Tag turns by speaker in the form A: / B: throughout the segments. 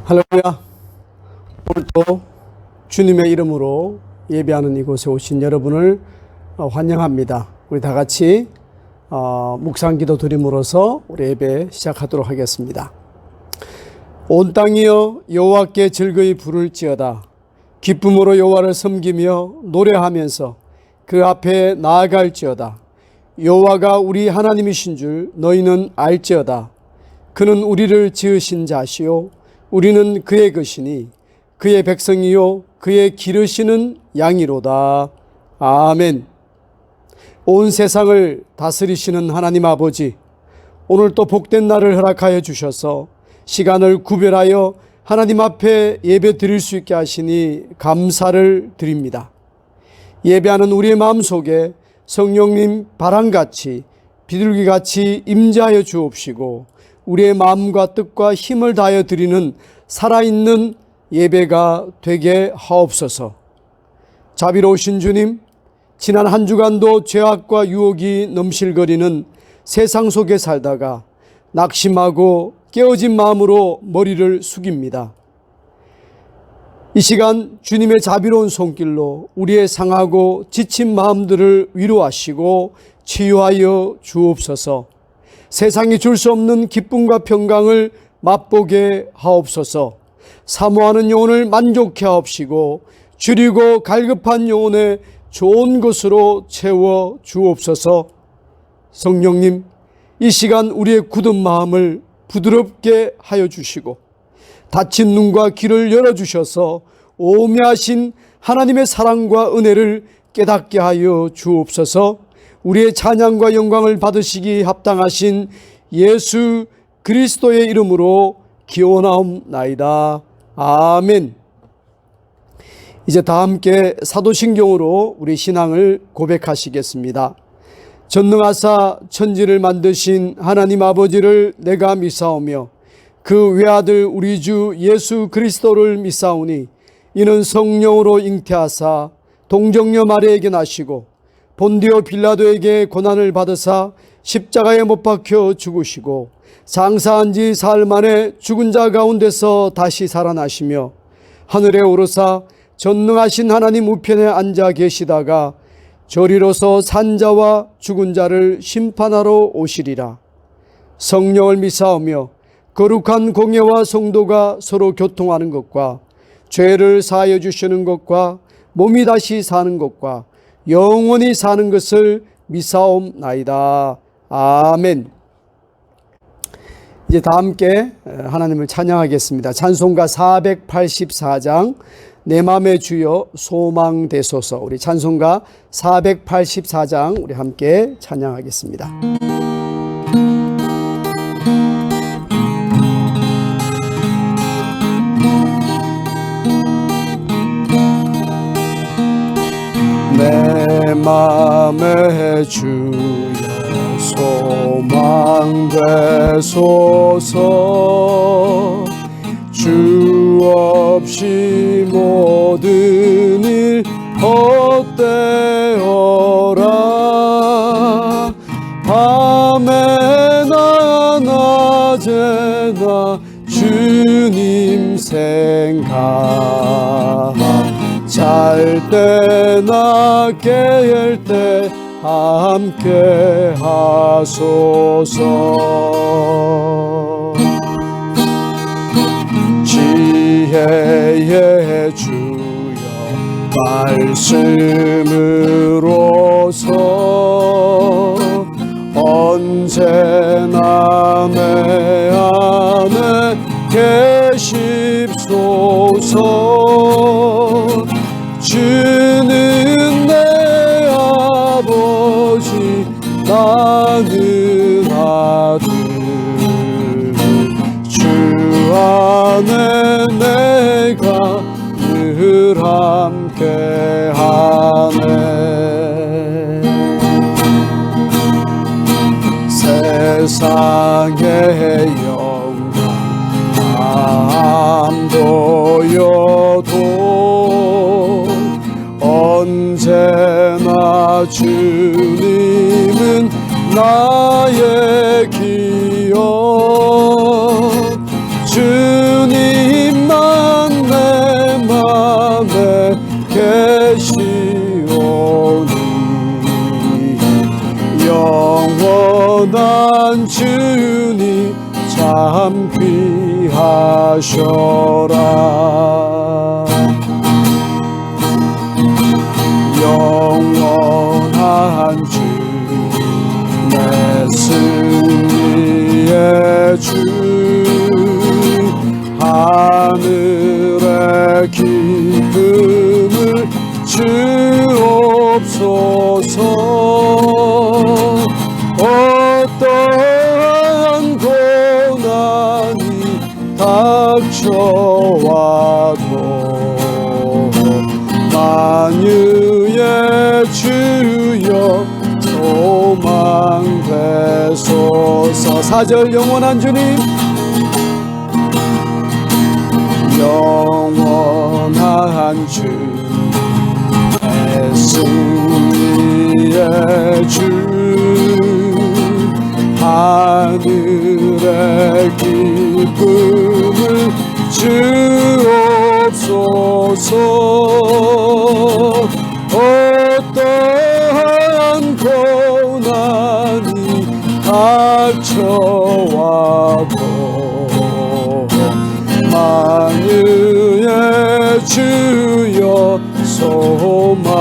A: 할렐루야. 오늘도 주님의 이름으로 예배하는 이곳에 오신 여러분을 환영합니다. 우리 다 같이 묵상기도 드림으로써 우리 예배 시작하도록 하겠습니다. 온 땅이여 여호와께 즐거이 부를지어다. 기쁨으로 여호와를 섬기며 노래하면서 그 앞에 나아갈지어다. 여호와가 우리 하나님이신 줄 너희는 알지어다. 그는 우리를 지으신 자시요 우리는 그의 것이니 그의 백성이요 그의 기르시는 양이로다. 아멘. 온 세상을 다스리시는 하나님 아버지, 오늘 또 복된 날을 허락하여 주셔서 시간을 구별하여 하나님 앞에 예배 드릴 수 있게 하시니 감사를 드립니다. 예배하는 우리의 마음속에 성령님 바람같이 비둘기같이 임재하여 주옵시고 우리의 마음과 뜻과 힘을 다하여 드리는 살아있는 예배가 되게 하옵소서. 자비로우신 주님, 지난 한 주간도 죄악과 유혹이 넘실거리는 세상 속에 살다가 낙심하고 깨어진 마음으로 머리를 숙입니다. 이 시간 주님의 자비로운 손길로 우리의 상하고 지친 마음들을 위로하시고 치유하여 주옵소서. 세상이 줄 수 없는 기쁨과 평강을 맛보게 하옵소서. 사모하는 영혼을 만족해 하옵시고 줄이고 갈급한 영혼의 좋은 것으로 채워 주옵소서. 성령님, 이 시간 우리의 굳은 마음을 부드럽게 하여 주시고 닫힌 눈과 귀를 열어주셔서 오묘하신 하나님의 사랑과 은혜를 깨닫게 하여 주옵소서. 우리의 찬양과 영광을 받으시기 합당하신 예수 그리스도의 이름으로 기원하옵나이다. 아멘. 이제 다 함께 사도신경으로 우리 신앙을 고백하시겠습니다. 전능하사 천지를 만드신 하나님 아버지를 내가 믿사오며 그 외아들 우리 주 예수 그리스도를 믿사오니 이는 성령으로 잉태하사 동정녀 마리아에게 나시고 본디오 빌라도에게 고난을 받으사 십자가에 못 박혀 죽으시고 장사한 지 사흘 만에 죽은 자 가운데서 다시 살아나시며 하늘에 오르사 전능하신 하나님 우편에 앉아 계시다가 저리로서 산 자와 죽은 자를 심판하러 오시리라. 성령을 믿사오며 거룩한 공예와 성도가 서로 교통하는 것과 죄를 사하여 주시는 것과 몸이 다시 사는 것과 영원히 사는 것을 믿사옵나이다. 아멘. 이제 다 함께 하나님을 찬양하겠습니다. 찬송가 484장 내 맘의 주여 소망되소서. 우리 찬송가 484장 우리 함께 찬양하겠습니다. 내 맘의 주여 소망되소서. 주 없이 모든 일 헛되어라. 밤에나 낮에나 주님 생각 잘 때나 깨일 때 함께 하소서. 지혜의 주여 말씀으로서 언제나 내 안에 계십소서. 주는 내 아버지 나는 아들 주 안에 내가 늘 함께하네. 세상의 영광 안 보여도 언제나 주님은 나의 기억 주님 참 귀하셔라. 영원한 주 내 승리의 주 하늘의 기쁨을 주옵소서. 어떠한 고난이 닥쳐와도 만유의 주여 소망되소서. 4절 영원한 주님, 영원한 주 내 승리의 주 하늘의 기쁨을 주옵소서. 어떠한 고난이 닥쳐와도 만유의 주여 소망되소서.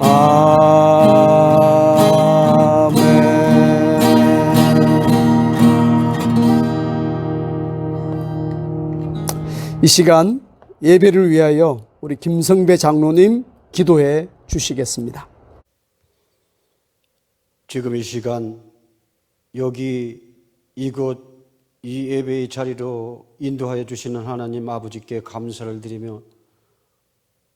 A: 아멘. 이 시간 예배를 위하여 우리 김성배 장로님 기도해 주시겠습니다.
B: 지금 이 시간 여기 이곳 이 예배의 자리로 인도하여 주시는 하나님 아버지께 감사를 드리며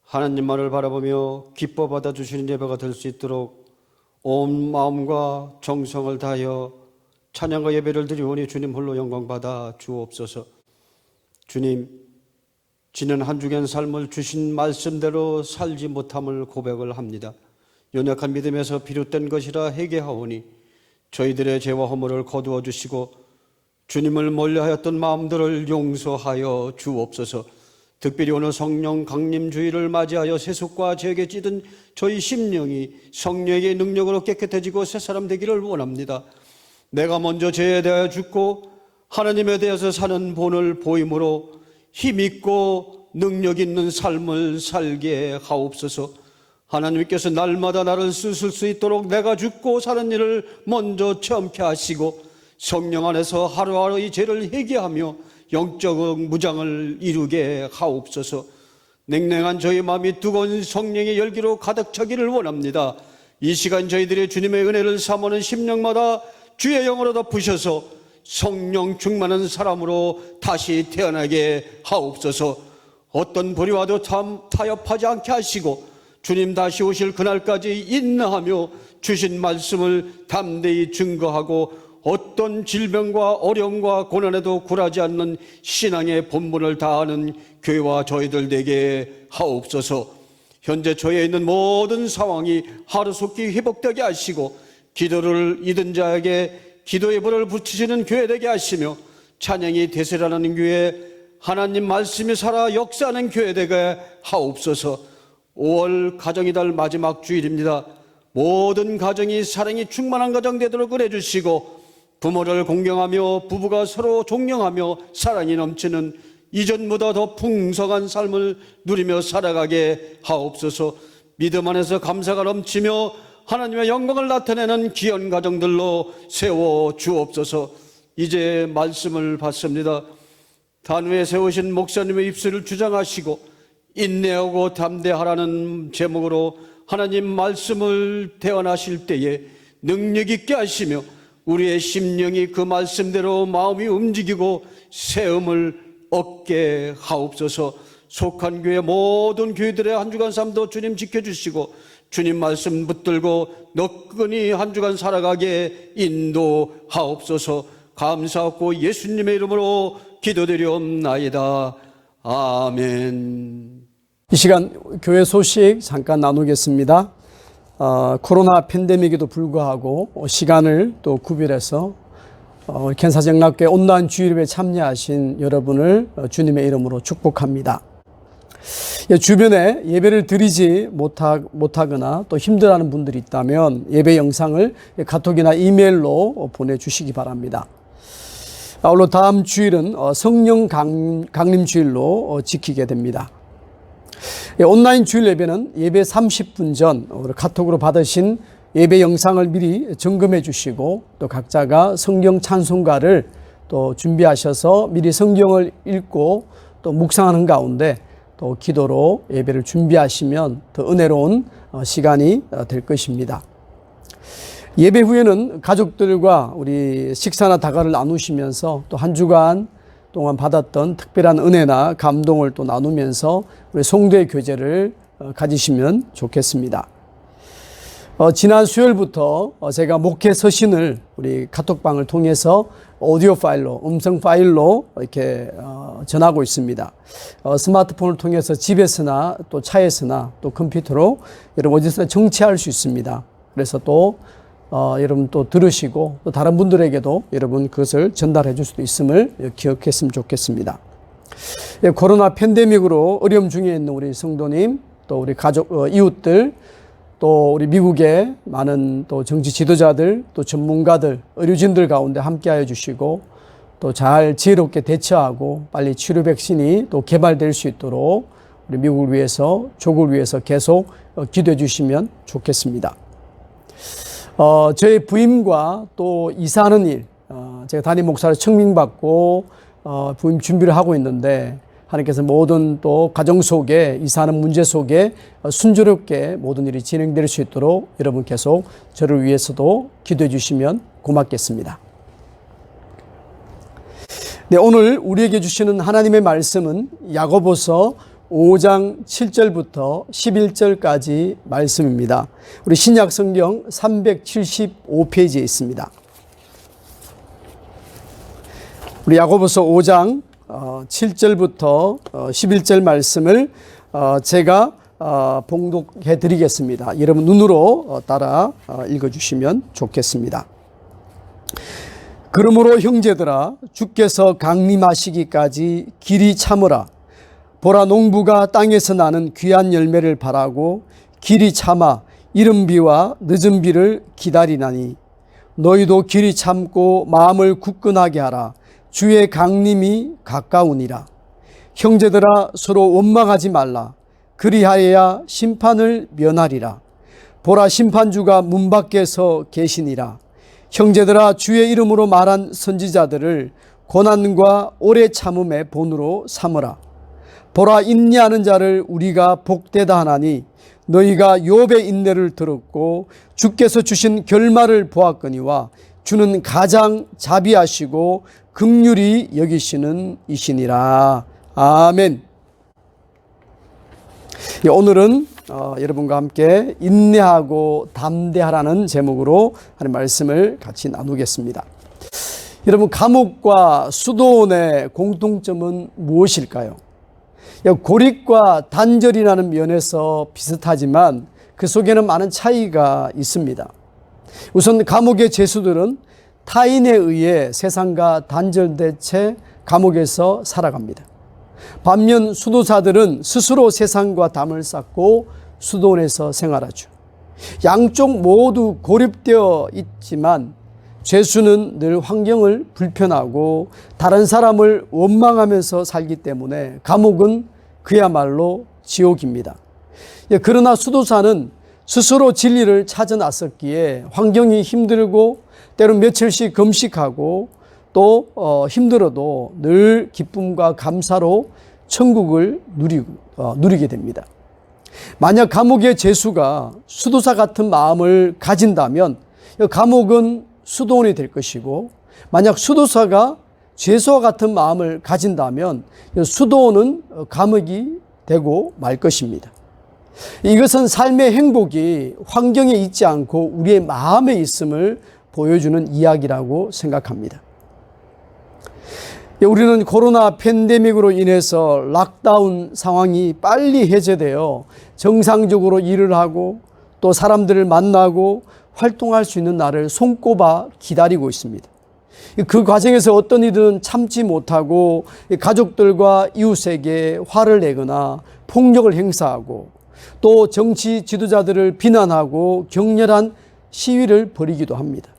B: 하나님만을 바라보며 기뻐 받아주시는 예배가 될 수 있도록 온 마음과 정성을 다하여 찬양과 예배를 드리오니 주님 홀로 영광 받아 주옵소서. 주님, 지난 한 주간 삶을 주신 말씀대로 살지 못함을 고백을 합니다. 연약한 믿음에서 비롯된 것이라 회개하오니 저희들의 죄와 허물을 거두어 주시고 주님을 멀리하였던 마음들을 용서하여 주옵소서. 특별히 오늘 성령 강림 주일을 맞이하여 세속과 죄에 찌든 저희 심령이 성령의 능력으로 깨끗해지고 새사람 되기를 원합니다. 내가 먼저 죄에 대하여 죽고 하나님에 대해서 사는 본을 보임으로 힘있고 능력 있는 삶을 살게 하옵소서. 하나님께서 날마다 나를 쓰실 수 있도록 내가 죽고 사는 일을 먼저 체험케 하시고 성령 안에서 하루하루의 죄를 회개하며 영적 무장을 이루게 하옵소서. 냉랭한 저희 마음이 뜨거운 성령의 열기로 가득 차기를 원합니다. 이 시간 저희들의 주님의 은혜를 사모하는 심령마다 주의 영으로 덮으셔서 성령 충만한 사람으로 다시 태어나게 하옵소서. 어떤 불의와도 타협하지 않게 하시고 주님 다시 오실 그날까지 인내하며 주신 말씀을 담대히 증거하고 어떤 질병과 어려움과 고난에도 굴하지 않는 신앙의 본분을 다하는 교회와 저희들 되게 하옵소서. 현재 저희에 있는 모든 상황이 하루속히 회복되게 하시고 기도를 잊은 자에게 기도의 불을 붙이시는 교회 되게 하시며 찬양이 대세라는 교회, 하나님 말씀이 살아 역사하는 교회 되게 하옵소서. 5월 가정이달 마지막 주일입니다. 모든 가정이 사랑이 충만한 가정 되도록 은혜 주시고 부모를 공경하며 부부가 서로 존경하며 사랑이 넘치는 이전보다 더 풍성한 삶을 누리며 살아가게 하옵소서. 믿음 안에서 감사가 넘치며 하나님의 영광을 나타내는 귀한 가정들로 세워 주옵소서. 이제 말씀을 받습니다. 단위에 세우신 목사님의 입술을 주장하시고 인내하고 담대하라는 제목으로 하나님 말씀을 대언하실 때에 능력 있게 하시며 우리의 심령이 그 말씀대로 마음이 움직이고 세움을 얻게 하옵소서. 속한 교회 모든 교회들의 한 주간 삶도 주님 지켜주시고 주님 말씀 붙들고 너끈히 한 주간 살아가게 인도하옵소서. 감사하고 예수님의 이름으로 기도드리옵나이다. 아멘.
A: 이 시간 교회 소식 잠깐 나누겠습니다. 코로나 팬데믹에도 불구하고 시간을 또 구별해서 견사정락교회 온라인 주일예배에 참여하신 여러분을 주님의 이름으로 축복합니다. 주변에 예배를 드리지 못하거나 또 힘들어하는 분들이 있다면 예배 영상을 카톡이나 이메일로 보내주시기 바랍니다. 아울러 다음 주일은 성령 강림 주일로 지키게 됩니다. 온라인 주일 예배는 예배 30분 전 카톡으로 받으신 예배 영상을 미리 점검해 주시고 또 각자가 성경 찬송가를 또 준비하셔서 미리 성경을 읽고 또 묵상하는 가운데 또 기도로 예배를 준비하시면 더 은혜로운 시간이 될 것입니다. 예배 후에는 가족들과 우리 식사나 다가를 나누시면서 또 한 주간 동안 받았던 특별한 은혜나 감동을 또 나누면서 우리 성도의 교제를 가지시면 좋겠습니다. 지난 수요일부터 제가 목회 서신을 우리 카톡방을 통해서 오디오 파일로, 음성 파일로 이렇게 전하고 있습니다. 스마트폰을 통해서 집에서나 또 차에서나 또 컴퓨터로 여러분 어디서나 청취할 수 있습니다. 그래서 또 여러분 또 들으시고 또 다른 분들에게도 여러분 그것을 전달해 줄 수도 있음을 기억했으면 좋겠습니다. 코로나 팬데믹으로 어려움 중에 있는 우리 성도님, 또 우리 가족, 이웃들, 또 우리 미국의 많은 또 정치 지도자들, 또 전문가들, 의료진들 가운데 함께하여 주시고 또 잘 지혜롭게 대처하고 빨리 치료 백신이 또 개발될 수 있도록 우리 미국을 위해서, 조국을 위해서 계속 기도해 주시면 좋겠습니다. 저의 부임과 또 이사하는 일, 제가 담임 목사로 청빙받고 부임 준비를 하고 있는데 하나님께서 모든 또 가정 속에 이사하는 문제 속에 순조롭게 모든 일이 진행될 수 있도록 여러분 계속 저를 위해서도 기도해 주시면 고맙겠습니다. 네, 오늘 우리에게 주시는 하나님의 말씀은 야고보서 5장 7절부터 11절까지 말씀입니다. 우리 신약 성경 375페이지에 있습니다. 우리 야고보서 5장 7절부터 11절 말씀을 제가 봉독해 드리겠습니다. 여러분 눈으로 따라 읽어주시면 좋겠습니다. 그러므로 형제들아 주께서 강림하시기까지 길이 참으라. 보라 농부가 땅에서 나는 귀한 열매를 바라고 길이 참아 이른 비와 늦은 비를 기다리나니 너희도 길이 참고 마음을 굳건하게 하라. 주의 강림이 가까우니라. 형제들아 서로 원망하지 말라. 그리하여야 심판을 면하리라. 보라 심판주가 문 밖에서 계시니라. 형제들아 주의 이름으로 말한 선지자들을 고난과 오래 참음의 본으로 삼으라. 보라 인내하는 자를 우리가 복되다 하나니 너희가 욥의 인내를 들었고 주께서 주신 결말을 보았거니와 주는 가장 자비하시고 긍휼히 여기시는 이시니라. 아멘. 오늘은 여러분과 함께 인내하고 담대하라는 제목으로 하는 말씀을 같이 나누겠습니다. 여러분 감옥과 수도원의 공통점은 무엇일까요? 고립과 단절이라는 면에서 비슷하지만 그 속에는 많은 차이가 있습니다. 우선 감옥의 죄수들은 타인에 의해 세상과 단절된 채 감옥에서 살아갑니다. 반면 수도사들은 스스로 세상과 담을 쌓고 수도원에서 생활하죠. 양쪽 모두 고립되어 있지만 죄수는 늘 환경을 불편하고 다른 사람을 원망하면서 살기 때문에 감옥은 그야말로 지옥입니다. 그러나 수도사는 스스로 진리를 찾아 나섰기에 환경이 힘들고 때론 며칠씩 금식하고 또 힘들어도 늘 기쁨과 감사로 천국을 누리게 됩니다. 만약 감옥의 죄수가 수도사 같은 마음을 가진다면 감옥은 수도원이 될 것이고 만약 수도사가 죄수와 같은 마음을 가진다면 수도원은 감옥이 되고 말 것입니다. 이것은 삶의 행복이 환경에 있지 않고 우리의 마음에 있음을 보여주는 이야기라고 생각합니다. 우리는 코로나 팬데믹으로 인해서 락다운 상황이 빨리 해제되어 정상적으로 일을 하고 또 사람들을 만나고 활동할 수 있는 날을 손꼽아 기다리고 있습니다. 그 과정에서 어떤 이들은 참지 못하고 가족들과 이웃에게 화를 내거나 폭력을 행사하고 또 정치 지도자들을 비난하고 격렬한 시위를 벌이기도 합니다.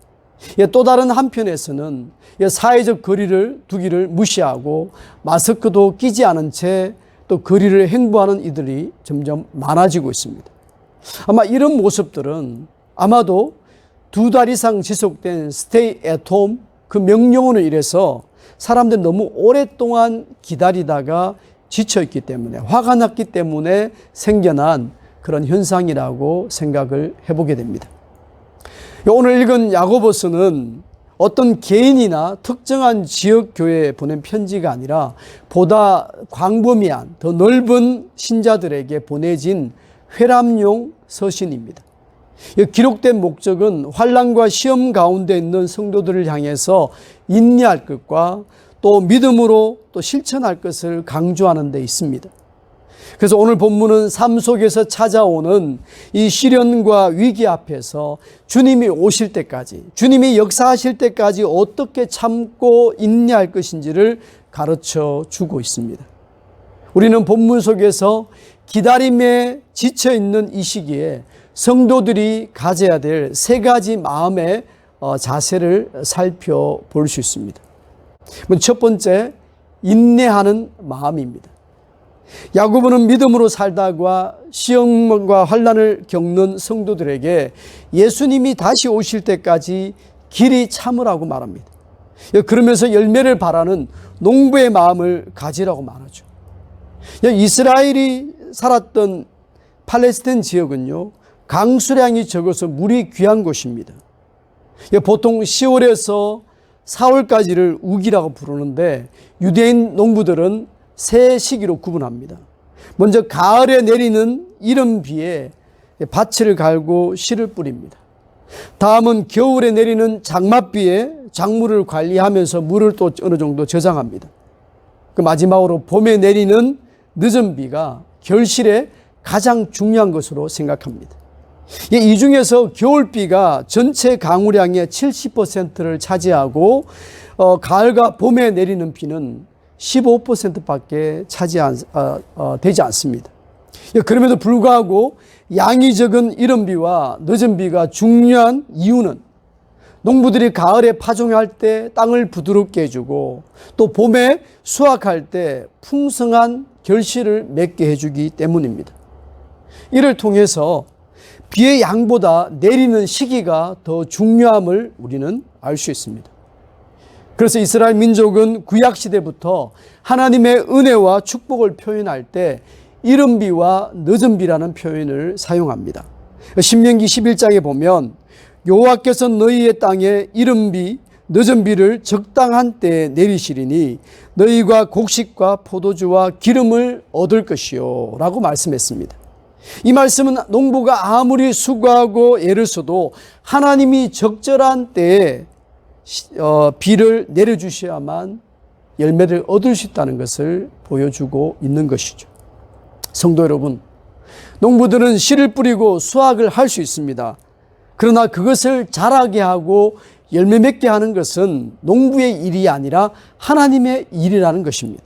A: 또 다른 한편에서는 사회적 거리를 두기를 무시하고 마스크도 끼지 않은 채 또 거리를 행보하는 이들이 점점 많아지고 있습니다. 아마 이런 모습들은 아마도 2달 이상 지속된 Stay at home 그 명령으로 인해서 사람들이 너무 오랫동안 기다리다가 지쳐있기 때문에 화가 났기 때문에 생겨난 그런 현상이라고 생각을 해보게 됩니다. 오늘 읽은 야고보서는 어떤 개인이나 특정한 지역 교회에 보낸 편지가 아니라 보다 광범위한 더 넓은 신자들에게 보내진 회람용 서신입니다. 기록된 목적은 환난과 시험 가운데 있는 성도들을 향해서 인내할 것과 또 믿음으로 또 실천할 것을 강조하는 데 있습니다. 그래서 오늘 본문은 삶 속에서 찾아오는 이 시련과 위기 앞에서 주님이 오실 때까지, 주님이 역사하실 때까지 어떻게 참고 인내할 것인지를 가르쳐 주고 있습니다. 우리는 본문 속에서 기다림에 지쳐 있는 이 시기에 성도들이 가져야 될 3가지 마음의 자세를 살펴볼 수 있습니다. 첫 번째, 인내하는 마음입니다. 야고보는 믿음으로 살다가 시험과 환난을 겪는 성도들에게 예수님이 다시 오실 때까지 길이 참으라고 말합니다. 그러면서 열매를 바라는 농부의 마음을 가지라고 말하죠. 이스라엘이 살았던 팔레스타인 지역은요, 강수량이 적어서 물이 귀한 곳입니다. 보통 10월에서 4월까지를 우기라고 부르는데 유대인 농부들은 3시기로 구분합니다. 먼저 가을에 내리는 이른 비에 밭을 갈고 씨를 뿌립니다. 다음은 겨울에 내리는 장맛비에 작물을 관리하면서 물을 또 어느 정도 저장합니다. 그 마지막으로 봄에 내리는 늦은 비가 결실에 가장 중요한 것으로 생각합니다. 이 중에서 겨울비가 전체 강우량의 70%를 차지하고 가을과 봄에 내리는 비는 15%밖에 되지 않습니다. 그럼에도 불구하고 양이 적은 이른 비와 늦은 비가 중요한 이유는 농부들이 가을에 파종할 때 땅을 부드럽게 해주고 또 봄에 수확할 때 풍성한 결실을 맺게 해주기 때문입니다. 이를 통해서 비의 양보다 내리는 시기가 더 중요함을 우리는 알 수 있습니다. 그래서 이스라엘 민족은 구약시대부터 하나님의 은혜와 축복을 표현할 때 이른 비와 늦은 비라는 표현을 사용합니다. 신명기 11장에 보면 여호와께서 너희의 땅에 이른 비, 늦은 비를 적당한 때에 내리시리니 너희가 곡식과 포도주와 기름을 얻을 것이요 라고 말씀했습니다. 이 말씀은 농부가 아무리 수고하고 애를 써도 하나님이 적절한 때에 비를 내려주셔야만 열매를 얻을 수 있다는 것을 보여주고 있는 것이죠. 성도 여러분, 농부들은 씨를 뿌리고 수확을 할 수 있습니다. 그러나 그것을 자라게 하고 열매 맺게 하는 것은 농부의 일이 아니라 하나님의 일이라는 것입니다.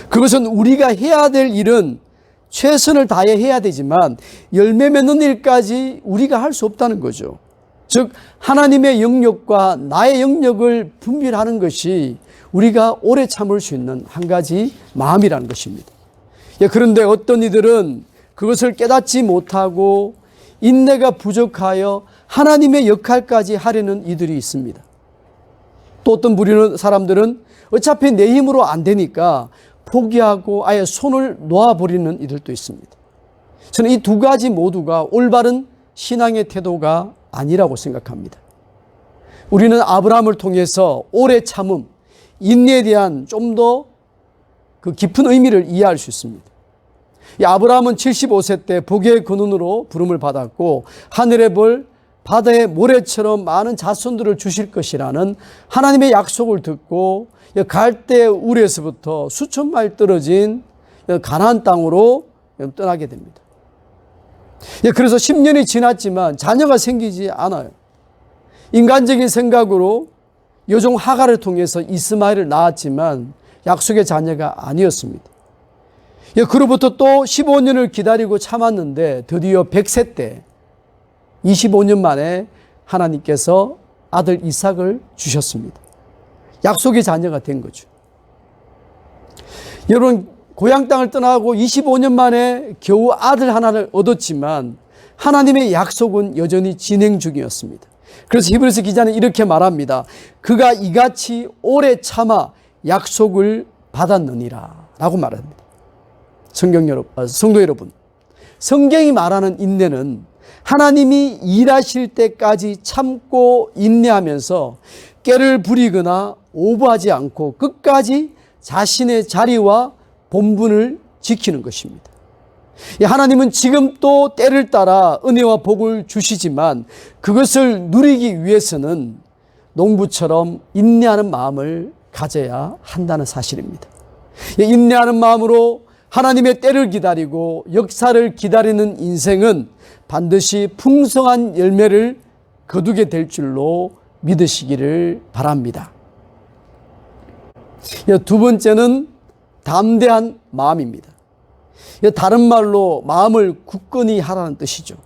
A: 그것은 우리가 해야 될 일은 최선을 다해 해야 되지만 열매 맺는 일까지 우리가 할 수 없다는 거죠. 즉 하나님의 영역과 나의 영역을 분별하는 것이 우리가 오래 참을 수 있는 한 가지 마음이라는 것입니다. 그런데 어떤 이들은 그것을 깨닫지 못하고 인내가 부족하여 하나님의 역할까지 하려는 이들이 있습니다. 또 어떤 부류는 사람들은 어차피 내 힘으로 안 되니까 포기하고 아예 손을 놓아버리는 이들도 있습니다. 저는 이 2가지 모두가 올바른 신앙의 태도가 아니라고 생각합니다. 우리는 아브라함을 통해서 오래 참음, 인내에 대한 좀 더 그 깊은 의미를 이해할 수 있습니다. 이 아브라함은 75세 때 복의 근원으로 부름을 받았고 하늘의 벌, 바다의 모래처럼 많은 자손들을 주실 것이라는 하나님의 약속을 듣고 갈대 우르에서부터 수천 마일 떨어진 가나안 땅으로 떠나게 됩니다. 그래서 10년이 지났지만 자녀가 생기지 않아요. 인간적인 생각으로 여종 하갈을 통해서 이스마엘을 낳았지만 약속의 자녀가 아니었습니다. 그로부터 또 15년을 기다리고 참았는데 드디어 100세 때 25년 만에 하나님께서 아들 이삭을 주셨습니다. 약속의 자녀가 된 거죠. 여러분, 고향 땅을 떠나고 25년 만에 겨우 아들 하나를 얻었지만 하나님의 약속은 여전히 진행 중이었습니다. 그래서 히브리서 기자는 이렇게 말합니다. 그가 이같이 오래 참아 약속을 받았느니라 라고 말합니다. 성도 여러분, 성경이 말하는 인내는 하나님이 일하실 때까지 참고 인내하면서 꾀를 부리거나 오버하지 않고 끝까지 자신의 자리와 본분을 지키는 것입니다. 하나님은 지금 또 때를 따라 은혜와 복을 주시지만 그것을 누리기 위해서는 농부처럼 인내하는 마음을 가져야 한다는 사실입니다. 인내하는 마음으로 하나님의 때를 기다리고 역사를 기다리는 인생은 반드시 풍성한 열매를 거두게 될 줄로 믿으시기를 바랍니다. 두 번째는 담대한 마음입니다. 다른 말로 마음을 굳건히 하라는 뜻이죠.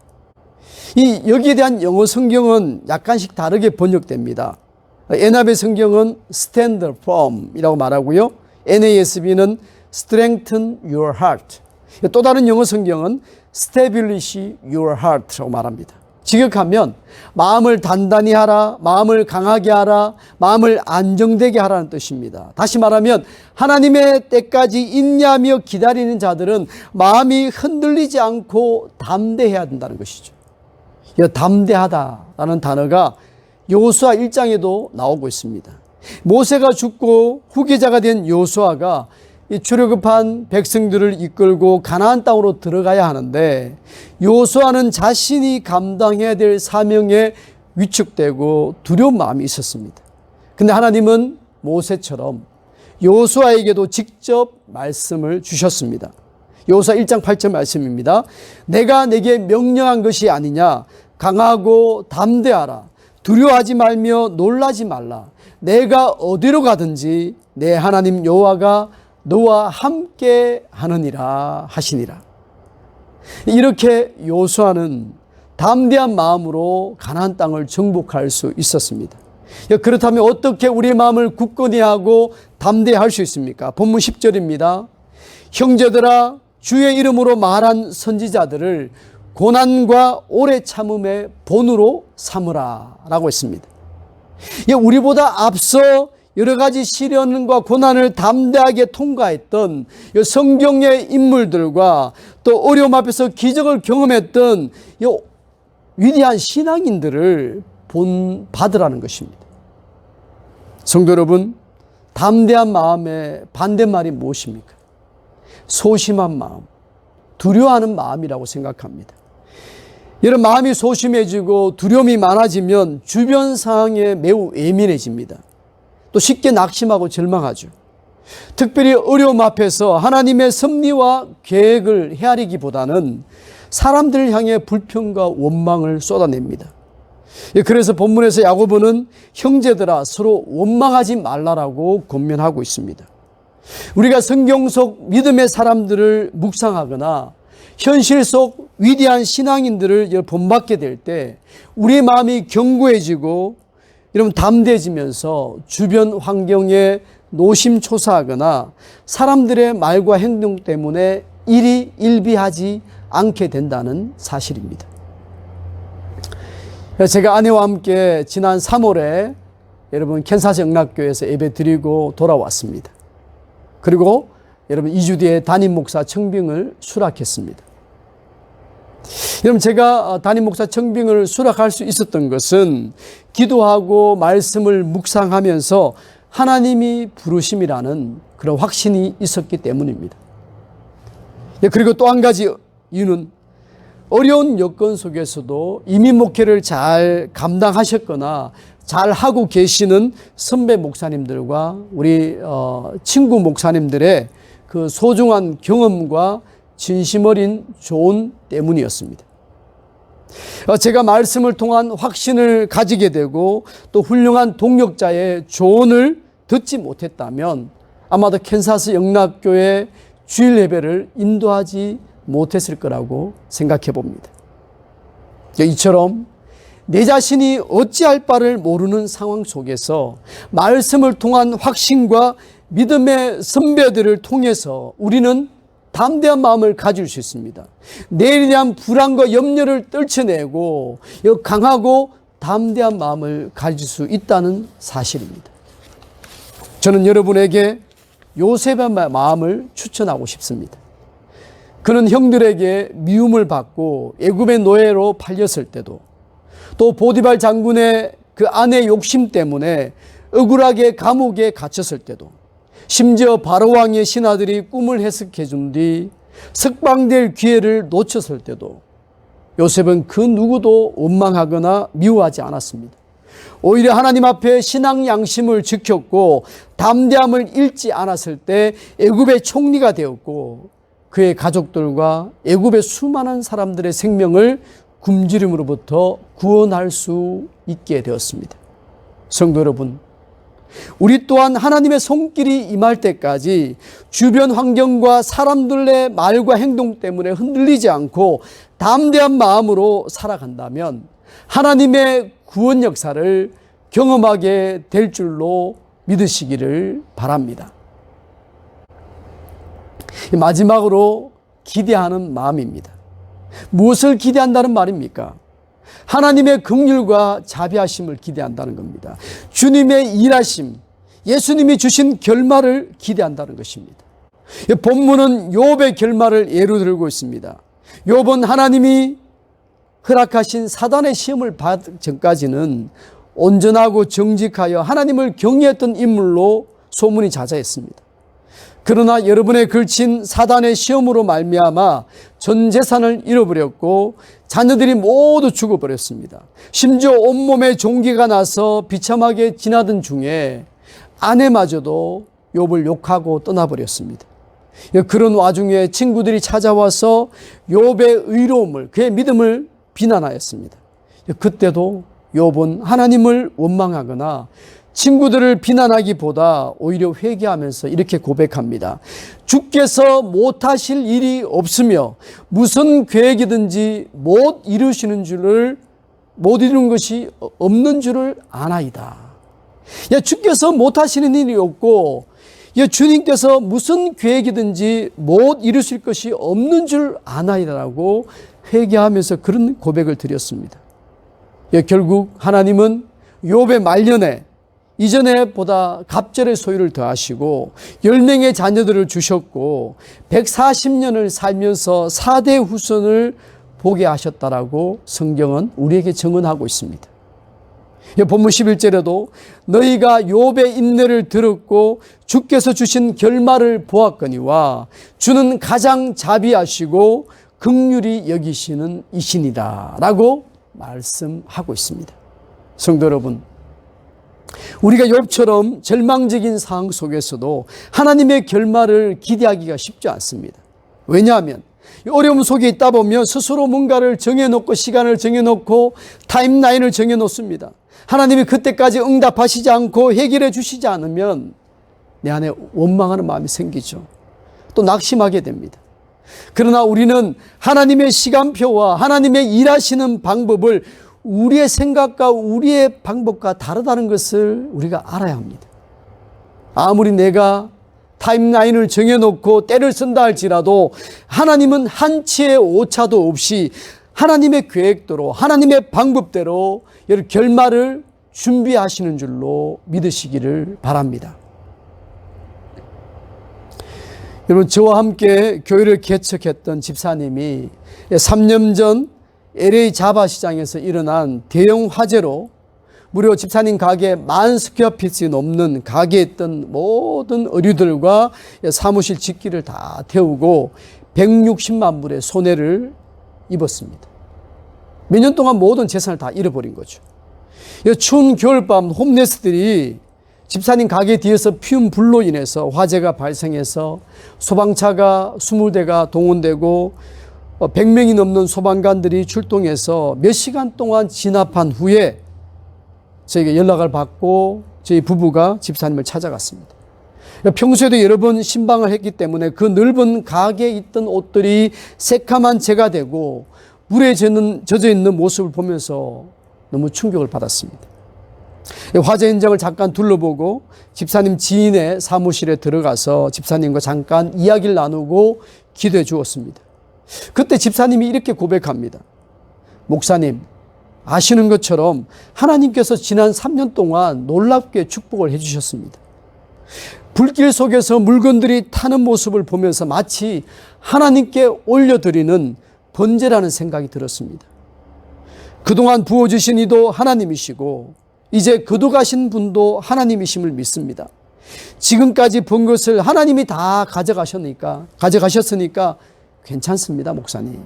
A: 여기에 대한 영어 성경은 약간씩 다르게 번역됩니다. NIV 성경은 stand firm이라고 말하고요. NASB는 strengthen your heart. 또 다른 영어 성경은 establish your heart라고 말합니다. 직역하면 마음을 단단히 하라, 마음을 강하게 하라, 마음을 안정되게 하라는 뜻입니다. 다시 말하면 하나님의 때까지 인내하며 기다리는 자들은 마음이 흔들리지 않고 담대해야 된다는 것이죠. 이 담대하다라는 단어가 여호수아 1장에도 나오고 있습니다. 모세가 죽고 후계자가 된 여호수아가 이 출애굽한 백성들을 이끌고 가나안 땅으로 들어가야 하는데 여호수아는 자신이 감당해야 될 사명에 위축되고 두려운 마음이 있었습니다. 근데 하나님은 모세처럼 여호수아에게도 직접 말씀을 주셨습니다. 여호수아 1장 8절 말씀입니다. 내가 내게 명령한 것이 아니냐. 강하고 담대하라. 두려워하지 말며 놀라지 말라. 내가 어디로 가든지 내 하나님 여호와가 너와 함께 하느니라 하시니라. 이렇게 여호수아는 담대한 마음으로 가나안 땅을 정복할 수 있었습니다. 그렇다면 어떻게 우리의 마음을 굳건히 하고 담대할 수 있습니까? 본문 10절입니다. 형제들아 주의 이름으로 말한 선지자들을 고난과 오래 참음의 본으로 삼으라 라고 했습니다. 우리보다 앞서 여러 가지 시련과 고난을 담대하게 통과했던 성경의 인물들과 또 어려움 앞에서 기적을 경험했던 위대한 신앙인들을 본받으라는 것입니다. 성도 여러분, 담대한 마음의 반대말이 무엇입니까? 소심한 마음, 두려워하는 마음이라고 생각합니다. 이런 마음이 소심해지고 두려움이 많아지면 주변 상황에 매우 예민해집니다. 또 쉽게 낙심하고 절망하죠. 특별히 어려움 앞에서 하나님의 섭리와 계획을 헤아리기보다는 사람들을 향해 불평과 원망을 쏟아냅니다. 그래서 본문에서 야고보는 형제들아 서로 원망하지 말라라고 권면하고 있습니다. 우리가 성경 속 믿음의 사람들을 묵상하거나 현실 속 위대한 신앙인들을 본받게 될 때 우리의 마음이 견고해지고 여러분 담대해지면서 주변 환경에 노심초사하거나 사람들의 말과 행동 때문에 일이 일비하지 않게 된다는 사실입니다. 제가 아내와 함께 지난 3월에 여러분 캔사스 영락교회에서 예배 드리고 돌아왔습니다. 그리고 여러분 2주 뒤에 담임 목사 청빙을 수락했습니다. 여러분 제가 담임 목사 청빙을 수락할 수 있었던 것은 기도하고 말씀을 묵상하면서 하나님이 부르심이라는 그런 확신이 있었기 때문입니다. 그리고 또 한 가지 이유는 어려운 여건 속에서도 이민 목회를 잘 감당하셨거나 잘 하고 계시는 선배 목사님들과 우리 친구 목사님들의 그 소중한 경험과 진심 어린 조언 때문이었습니다. 제가 말씀을 통한 확신을 가지게 되고 또 훌륭한 동역자의 조언을 듣지 못했다면 아마도 캔사스 영락교회 주일 예배를 인도하지 못했을 거라고 생각해 봅니다. 이처럼 내 자신이 어찌할 바를 모르는 상황 속에서 말씀을 통한 확신과 믿음의 선배들을 통해서 우리는 담대한 마음을 가질 수 있습니다. 내일에 대한 불안과 염려를 떨쳐내고 강하고 담대한 마음을 가질 수 있다는 사실입니다. 저는 여러분에게 요셉의 마음을 추천하고 싶습니다. 그는 형들에게 미움을 받고 애굽의 노예로 팔렸을 때도, 또 보디발 장군의 그 아내 욕심 때문에 억울하게 감옥에 갇혔을 때도, 심지어 바로왕의 신하들이 꿈을 해석해 준 뒤 석방될 기회를 놓쳤을 때도 요셉은 그 누구도 원망하거나 미워하지 않았습니다. 오히려 하나님 앞에 신앙 양심을 지켰고 담대함을 잃지 않았을 때 애굽의 총리가 되었고 그의 가족들과 애굽의 수많은 사람들의 생명을 굶주림으로부터 구원할 수 있게 되었습니다. 성도 여러분, 우리 또한 하나님의 손길이 임할 때까지 주변 환경과 사람들의 말과 행동 때문에 흔들리지 않고 담대한 마음으로 살아간다면 하나님의 구원 역사를 경험하게 될 줄로 믿으시기를 바랍니다. 마지막으로 기대하는 마음입니다. 무엇을 기대한다는 말입니까? 하나님의 긍휼과 자비하심을 기대한다는 겁니다. 주님의 일하심, 예수님이 주신 결말을 기대한다는 것입니다. 본문은 욥의 결말을 예로 들고 있습니다. 욥은 하나님이 허락하신 사단의 시험을 받기 전까지는 온전하고 정직하여 하나님을 경외했던 인물로 소문이 자자했습니다. 그러나 여러분의 걸친 사단의 시험으로 말미암아 전 재산을 잃어버렸고 자녀들이 모두 죽어버렸습니다. 심지어 온몸에 종기가 나서 비참하게 지나던 중에 아내마저도 욥을 욕하고 떠나버렸습니다. 그런 와중에 친구들이 찾아와서 욥의 의로움을, 그의 믿음을 비난하였습니다. 그때도 욥은 하나님을 원망하거나 친구들을 비난하기보다 오히려 회개하면서 이렇게 고백합니다. 주께서 못하실 일이 없으며 무슨 계획이든지 못 이루는 것이 없는 줄을 아나이다. 주께서 못하시는 일이 없고 주님께서 무슨 계획이든지 못 이루실 것이 없는 줄 아나이다라고 회개하면서 그런 고백을 드렸습니다. 결국 하나님은 욥의 말년에 이전에 보다 갑절의 소유를 더하시고 10명의 자녀들을 주셨고 140년을 살면서 4대 후손을 보게 하셨다라고 성경은 우리에게 증언하고 있습니다. 본문 11절에도 너희가 욥의 인내를 들었고 주께서 주신 결말을 보았거니와 주는 가장 자비하시고 긍휼히 여기시는 이신이다 라고 말씀하고 있습니다. 성도 여러분, 우리가 욥처럼 절망적인 상황 속에서도 하나님의 결말을 기대하기가 쉽지 않습니다. 왜냐하면 어려움 속에 있다 보면 스스로 뭔가를 정해놓고 시간을 정해놓고 타임라인을 정해놓습니다. 하나님이 그때까지 응답하시지 않고 해결해 주시지 않으면 내 안에 원망하는 마음이 생기죠. 또 낙심하게 됩니다. 그러나 우리는 하나님의 시간표와 하나님의 일하시는 방법을 우리의 생각과 우리의 방법과 다르다는 것을 우리가 알아야 합니다. 아무리 내가 타임라인을 정해놓고 때를 쓴다 할지라도 하나님은 한치의 오차도 없이 하나님의 계획대로 하나님의 방법대로 결말을 준비하시는 줄로 믿으시기를 바랍니다. 여러분, 저와 함께 교회를 개척했던 집사님이 3년 전 LA 자바 시장에서 일어난 대형 화재로 무려 집사님 가게 10,000스퀘어피트 넘는 가게에 있던 모든 의류들과 사무실 집기를 다 태우고 160만 불의 손해를 입었습니다. 몇 년 동안 모든 재산을 다 잃어버린 거죠. 추운 겨울밤 홈레스들이 집사님 가게 뒤에서 피운 불로 인해서 화재가 발생해서 소방차가 20대가 동원되고 100명이 넘는 소방관들이 출동해서 몇 시간 동안 진압한 후에 저에게 연락을 받고 저희 부부가 집사님을 찾아갔습니다. 평소에도 여러 번 신방을 했기 때문에 그 넓은 가게에 있던 옷들이 새카만 재가 되고 물에 젖어 있는 모습을 보면서 너무 충격을 받았습니다. 화재 현장을 잠깐 둘러보고 집사님 지인의 사무실에 들어가서 집사님과 잠깐 이야기를 나누고 기도해 주었습니다. 그때 집사님이 이렇게 고백합니다. 목사님, 아시는 것처럼 하나님께서 지난 3년 동안 놀랍게 축복을 해 주셨습니다. 불길 속에서 물건들이 타는 모습을 보면서 마치 하나님께 올려드리는 번제라는 생각이 들었습니다. 그동안 부어주신 이도 하나님이시고 이제 거둬가신 분도 하나님이심을 믿습니다. 지금까지 본 것을 하나님이 다 가져가셨으니까 괜찮습니다, 목사님.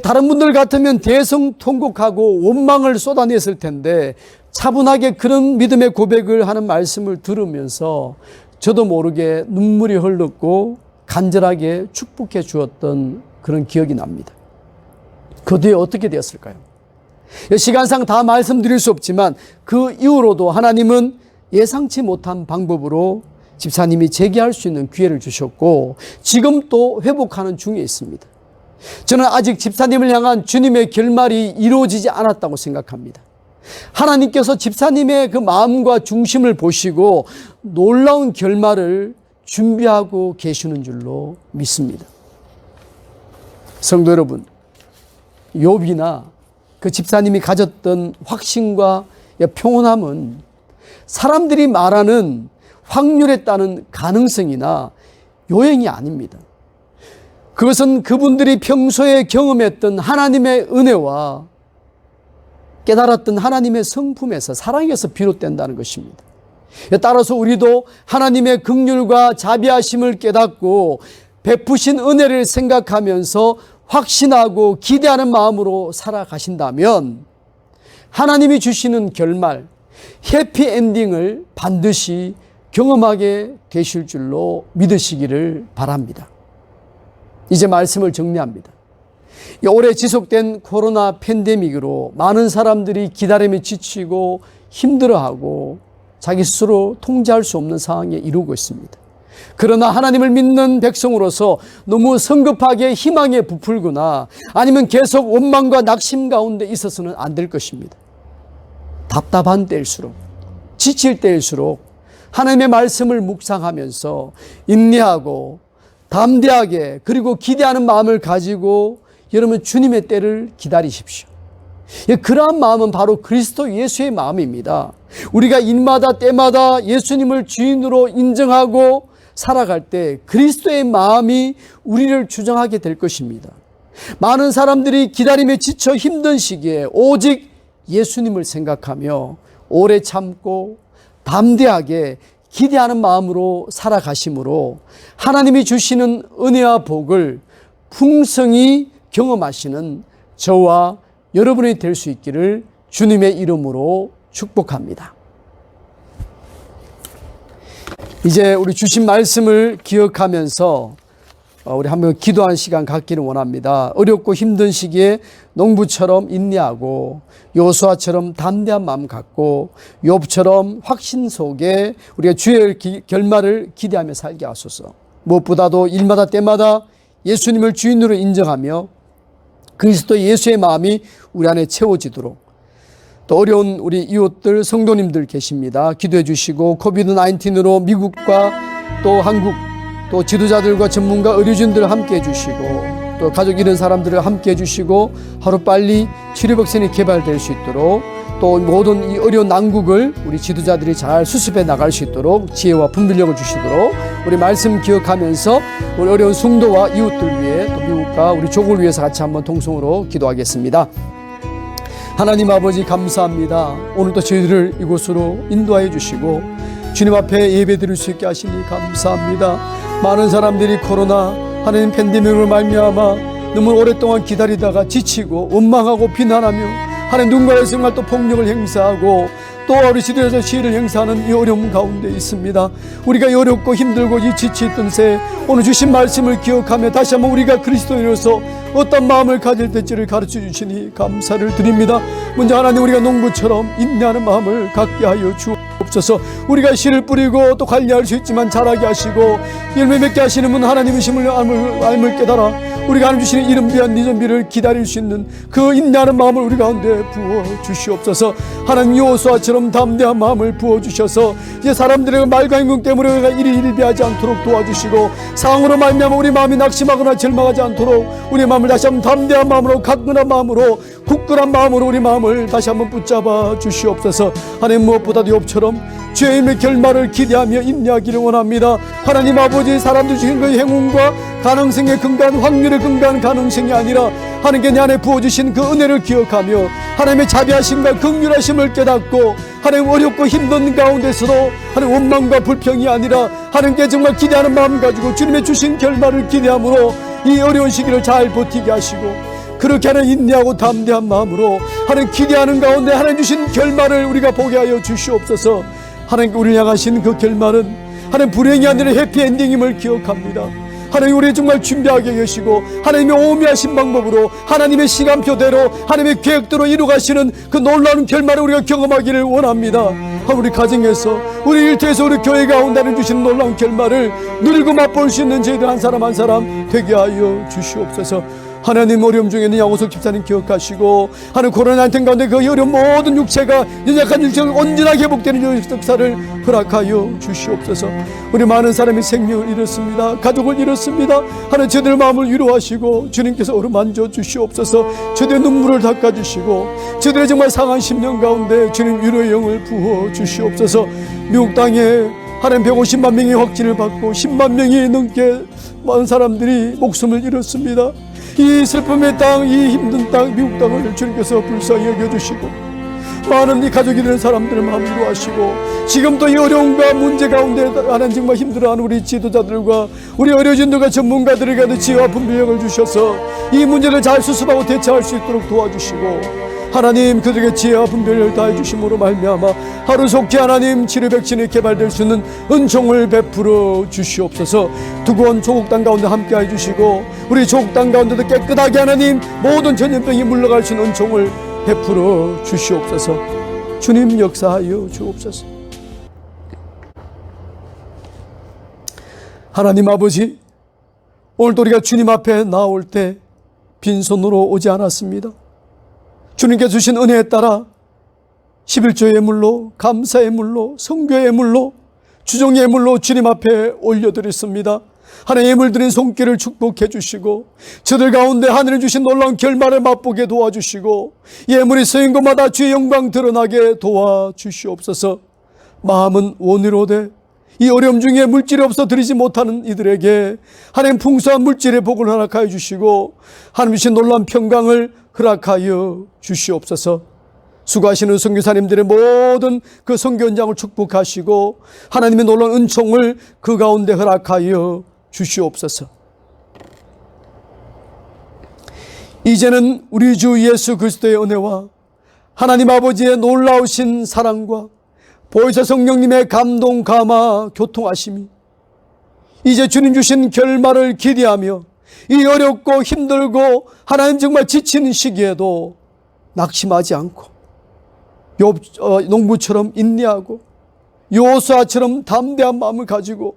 A: 다른 분들 같으면 대성통곡하고 원망을 쏟아냈을 텐데 차분하게 그런 믿음의 고백을 하는 말씀을 들으면서 저도 모르게 눈물이 흘렀고 간절하게 축복해 주었던 그런 기억이 납니다. 그 뒤에 어떻게 되었을까요? 시간상 다 말씀드릴 수 없지만 그 이후로도 하나님은 예상치 못한 방법으로 집사님이 재기할 수 있는 기회를 주셨고 지금 또 회복하는 중에 있습니다. 저는 아직 집사님을 향한 주님의 결말이 이루어지지 않았다고 생각합니다. 하나님께서 집사님의 그 마음과 중심을 보시고 놀라운 결말을 준비하고 계시는 줄로 믿습니다. 성도 여러분, 욥이나 그 집사님이 가졌던 확신과 평온함은 사람들이 말하는 확률에 따른 가능성이나 요행이 아닙니다. 그것은 그분들이 평소에 경험했던 하나님의 은혜와 깨달았던 하나님의 성품에서 사랑에서 비롯된다는 것입니다. 따라서 우리도 하나님의 긍휼과 자비하심을 깨닫고 베푸신 은혜를 생각하면서 확신하고 기대하는 마음으로 살아가신다면 하나님이 주시는 결말, 해피엔딩을 반드시 경험하게 되실 줄로 믿으시기를 바랍니다. 이제 말씀을 정리합니다. 오래 지속된 코로나 팬데믹으로 많은 사람들이 기다림에 지치고 힘들어하고 자기 스스로 통제할 수 없는 상황에 이르고 있습니다. 그러나 하나님을 믿는 백성으로서 너무 성급하게 희망에 부풀거나 아니면 계속 원망과 낙심 가운데 있어서는 안 될 것입니다. 답답한 때일수록, 지칠 때일수록 하나님의 말씀을 묵상하면서 인내하고 담대하게 그리고 기대하는 마음을 가지고 여러분 주님의 때를 기다리십시오. 그러한 마음은 바로 그리스도 예수의 마음입니다. 우리가 일마다 때마다 예수님을 주인으로 인정하고 살아갈 때 그리스도의 마음이 우리를 주장하게 될 것입니다. 많은 사람들이 기다림에 지쳐 힘든 시기에 오직 예수님을 생각하며 오래 참고 담대하게 기대하는 마음으로 살아가심으로 하나님이 주시는 은혜와 복을 풍성히 경험하시는 저와 여러분이 될 수 있기를 주님의 이름으로 축복합니다. 이제 우리 주신 말씀을 기억하면서 우리 한번 기도한 시간 갖기를 원합니다. 어렵고 힘든 시기에 농부처럼 인내하고 요수아처럼 담대한 마음 갖고 욥처럼 확신 속에 우리가 주의 결말을 기대하며 살게 하소서. 무엇보다도 일마다 때마다 예수님을 주인으로 인정하며 그리스도 예수의 마음이 우리 안에 채워지도록 또 어려운 우리 이웃들 성도님들 계십니다. 기도해 주시고 코비드-19으로 미국과 또 한국 또 지도자들과 전문가 의료진들 함께 해주시고 또 가족 잃은 사람들을 함께 해주시고 하루빨리 치료 백신이 개발될 수 있도록 또 모든 이 어려운 난국을 우리 지도자들이 잘 수습해 나갈 수 있도록 지혜와 분별력을 주시도록 우리 말씀 기억하면서 우리 어려운 성도와 이웃들 위해 또 미국과 우리 족을 위해서 같이 한번 통성으로 기도하겠습니다. 하나님 아버지 감사합니다. 오늘도 저희들을 이곳으로 인도하여 주시고 주님 앞에 예배 드릴 수 있게 하시니 감사합니다. 많은 사람들이 코로나 하나님 팬데믹으로 말미암아 너무 오랫동안 기다리다가 지치고 원망하고 비난하며 하나님 누군가의 생활 또 폭력을 행사하고 또 우리 시대에서 시를 행사하는 이 어려움 가운데 있습니다. 우리가 어렵고 힘들고 이 지치있던 새 오늘 주신 말씀을 기억하며 다시 한번 우리가 그리스도인으로서 어떤 마음을 가질 때지를 가르쳐 주시니 감사를 드립니다. 먼저 하나님, 우리가 농부처럼 인내하는 마음을 갖게 하여 주옵소서. 우리가 씨를 뿌리고 또 관리할 수 있지만 자라게 하시고 열매 맺게 하시는 분 하나님이심을 알을 깨달아 우리가 하나님 주시는 이름 귀한 니전비를 기다릴 수 있는 그 인내하는 마음을 우리 가운데 부어 주시옵소서. 하나님, 여호수아처럼 담대한 마음을 부어 주셔서 이제 사람들의 말과 임금 때문에 우리가 일희일비하지 않도록 도와주시고 상황으로 말미암아 우리 마음이 낙심하거나 절망하지 않도록 우리 마음을 다시 한번 담대한 마음으로, 가끈한 마음으로, 굳건한 마음으로 우리 마음을 다시 한번 붙잡아 주시옵소서. 하나님, 무엇보다도 욥처럼 주의 이름의 결말을 기대하며 인내하기를 원합니다. 하나님 아버지, 사람들 주신 그 행운과 가능성의 근간, 확률의 근간 가능성이 아니라 하나님께 내 안에 부어주신 그 은혜를 기억하며 하나님의 자비하심과 긍휼하심을 깨닫고 하나님, 어렵고 힘든 가운데서도 하나님 원망과 불평이 아니라 하나님께 정말 기대하는 마음 가지고 주님의 주신 결말을 기대함으로 이 어려운 시기를 잘 버티게 하시고 그렇게 하는 인내하고 담대한 마음으로 하나님 기대하는 가운데 하나님 주신 결말을 우리가 보게 하여 주시옵소서. 하나님, 우리를 향하신 그 결말은 하나님 불행이 아니라 해피엔딩임을 기억합니다. 하나님, 우리 정말 준비하게 계시고 하나님의 오묘하신 방법으로 하나님의 시간표대로 하나님의 계획대로 이루가시는 그 놀라운 결말을 우리가 경험하기를 원합니다. 우리 가정에서, 우리 일터에서, 우리 교회 가운데 주시는 놀라운 결말을 누리고 맛볼 수 있는 저희들 한 사람 한 사람 되게 하여 주시옵소서. 하나님, 어려움 중에는 양호석 집사님 기억하시고 하나님, 코로나19 가운데 그 어려운 모든 육체가, 연약한 육체가 온전하게 회복되는 역사를 허락하여 주시옵소서. 우리 많은 사람이 생명을 잃었습니다. 가족을 잃었습니다. 하나님, 저들의 마음을 위로하시고 주님께서 어루만져 주시옵소서. 저들의 눈물을 닦아주시고 저들의 정말 상한 심령 가운데 주님 위로의 영을 부어 주시옵소서. 미국 땅에 하나님 150만 명이 확진을 받고 10만 명이 넘게 많은 사람들이 목숨을 잃었습니다. 이 슬픔의 땅, 이 힘든 땅, 미국 땅을 주님께서 불쌍히 여겨주시고 많은 이 가족이 되는 사람들을 마음 위로하시고 지금도 이 어려움과 문제 가운데 하나님 정말 힘들어하는 우리 지도자들과 우리 의료진들과 전문가들에게도 지혜와 분별력을 주셔서 이 문제를 잘 수습하고 대처할 수 있도록 도와주시고 하나님, 그들에게 지혜와 분별력을 다해 주심으로 말미암아 하루속히 하나님 치료 백신이 개발될 수 있는 은총을 베풀어 주시옵소서. 두고온 조국 땅 가운데 함께해 주시고 우리 조국 땅 가운데도 깨끗하게 하나님 모든 전염병이 물러갈 수 있는 은총을 베풀어 주시옵소서. 주님, 역사하여 주옵소서. 하나님 아버지, 오늘도 우리가 주님 앞에 나올 때 빈손으로 오지 않았습니다. 주님께 주신 은혜에 따라 11조의 예물로, 감사의 예물로, 성교의 예물로, 주종의 예물로 주님 앞에 올려드렸습니다. 하나님, 예물 드린 손길을 축복해 주시고 저들 가운데 하늘에 주신 놀라운 결말을 맛보게 도와주시고 예물이 쓰인 곳마다 주의 영광 드러나게 도와주시옵소서. 마음은 원이로되 이 어려움 중에 물질이 없어 드리지 못하는 이들에게 하나님 풍성한 물질의 복을 허락하여 주시고 하나님 주신 놀라운 평강을 허락하여 주시옵소서. 수고하시는 선교사님들의 모든 그 선교 현장을 축복하시고 하나님의 놀라운 은총을 그 가운데 허락하여 주시옵소서. 이제는 우리 주 예수 그리스도의 은혜와 하나님 아버지의 놀라우신 사랑과 보혜사 성령님의 감동, 감화, 교통하심이 이제 주님 주신 결말을 기대하며 이 어렵고 힘들고 하나님 정말 지치는 시기에도 낙심하지 않고 농부처럼 인내하고 여호수아처럼 담대한 마음을 가지고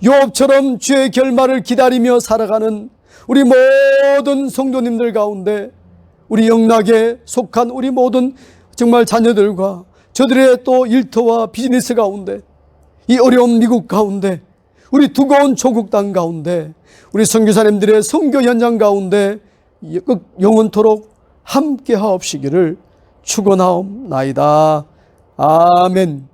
A: 욥처럼 주의 결말을 기다리며 살아가는 우리 모든 성도님들 가운데 우리 영락에 속한 우리 모든 정말 자녀들과 저들의 또 일터와 비즈니스 가운데 이 어려운 미국 가운데 우리 두꺼운 조국 땅 가운데 우리 선교사님들의 선교 현장 가운데 영원토록 함께 하옵시기를 축원하옵나이다. 아멘.